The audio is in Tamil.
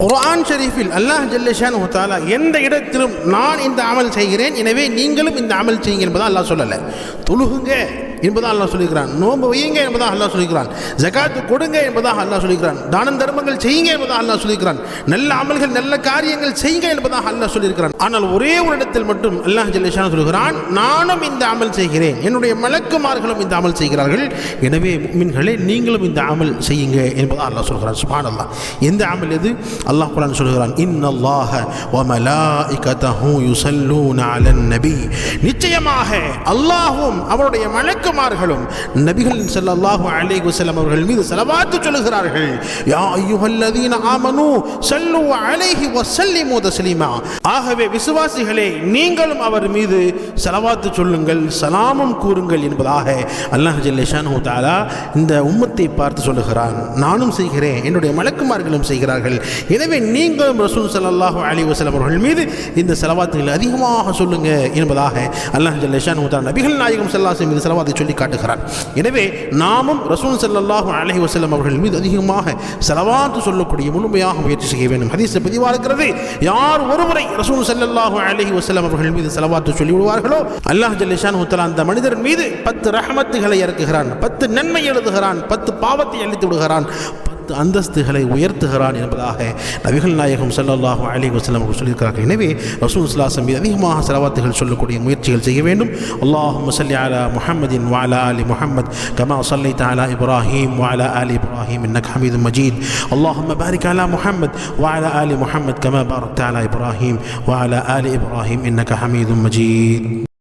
குர்ஆன் ஷரீஃபில் அல்லாஹ் ஜல்ல ஷானஹு தஆலா எந்த இடத்திலும் நான் இந்த அமல் செய்கிறேன் எனவே நீங்களும் இந்த அமல் செய்யுங்க என்பதா அல்லாஹ் சொல்லலை. தொழுகுங்க என்பதாக அல்லாஹ் சொல்லியிருக்கிறான், நோன்பு வையுங்க என்பதாக அல்லாஹ் சொல்லியிருக்கிறான், ஜகாத்து கொடுங்க என்பதாக அல்லாஹ் சொல்லியிருக்கிறான், தானம் தர்மங்கள் செய்யுங்க என்பதாக அல்லாஹ் சொல்லியிருக்கிறான், நல்ல அமல்கள் நல்ல காரியங்கள் செய்யுங்க என்பதாக அல்லாஹ் சொல்லியிருக்கிறான். ஆனால் ஒரே ஒரு இடத்தில் மட்டும் அல்லாஹ் ஜல்ல ஷானஹு சொல்கிறான், நானும் இந்த அமல் செய்கிறேன், என்னுடைய மலக்குமார்களும் இந்த அமல் செய்கிறார்கள், எனவே முஃமின்களே நீங்களும் இந்த அமல் செய்யுங்க என்பதாக அல்லாஹ் சொல்கிறான். சுப்ஹானல்லாஹ். எந்த அமல் எது? அல்லாஹ் குர்ஆன் சொல்கிறான், இன்னல்லாஹ வ மலாயிகதஹு யுஸல்லூன அலன் நபி, நிச்சயமாக அல்லாஹ்வும் அவருடைய மலக்குமார்களும் நபிகள் ஸல்லல்லாஹு அலைஹி வஸல்லம் அவர்கள் மீது ஸலவாத் சொல்கிறார்கள். யா அய்யுஹல்லதீன ஆமனூ ஸல்லு அலைஹி வஸல்லிமு தஸ்லீமா, ஆகவே விசுவாசிகளே நீங்களும் அவர் மீது ஸலவாத் சொல்லுங்கள், சலாமும் கூறுங்கள் என்பதாக அல்லாஹ் ஜல்ல ஷானஹு தஆலா இந்த உம்மத்தை பார்த்து சொல்லுகிறான். நானும் செய்கிறேன், என்னுடைய மலக்குமார்களும் செய்கிறார்கள், எனவே நீங்களும் ரசூல் ஸல்லல்லாஹு அலைஹி வஸல்லம் அவர்கள் மீது இந்த ஸலவாத்துகளை அதிகமாக சொல்லுங்க என்பதாக அல்லாஹ் ஜல்ல ஷானஹு தஆலா நபிகள் நாயகம் ஸல்லல்லாஹு அலைஹி வஸல்லம் மீது ஸலவாத்தை சொல்லி காட்டுகிறான். எனவே நாமும் ரசூல் ஸல்லல்லாஹு அலைஹி வஸல்லம் அவர்கள் மீது அதிகமாக ஸலவாத் சொல்லக்கூடிய முழுமையாக முயற்சி செய்ய வேண்டும். ஹதீஸில் பதிவாக இருக்கிறது, யார் ஒருமுறை ரசூல் ஸல்லல்லாஹு அலைஹி வஸல்லம் அவர்கள் மீது ஸலவாத் சொல்லி விடுவார்களோ அல்லாஹ் ஜல்ல ஷானஹு தஆலா அந்த மனிதர் மீது 10 ரஹ்மத்துகளை இறக்குகிறான், 10 நன்மை எழுதுகிறான், 10 பாவத்தை அழித்து விடுகிறான், 10 அந்தஸ்துகளை உயர்த்துகிறான் என்பதாக நபிகள் நாயகம் ஸல்லல்லாஹு அலைஹி வஸல்லம் அவர்கள் சொல்லியிருக்கிறார்கள். எனவே ரசூல் ஸல்லல்லாஹு அலைஹி வஸல்லம் அதிகமாக ஸலவாத்துகள் சொல்லக்கூடிய முயற்சிகள் செய்ய வேண்டும். அல்லாஹும்ம ஸல்லி அலா முஹம்மதின் வ அலா ஆலி முஹம்மத் கமா ஸல்லைத அலா இப்ராஹீம் வ அலா ஆலி இப்ராஹீம் இன்னக ஹமீதும் மஜீத். அல்லாஹும்ம பாரிக் அலா முஹம்மத் வ அலா ஆலி முஹம்மத் கமா பாரக்த அலா இப்ராஹீம் வ அலா ஆலி இப்ராஹீம் இன்னக ஹமீதும் மஜீத்.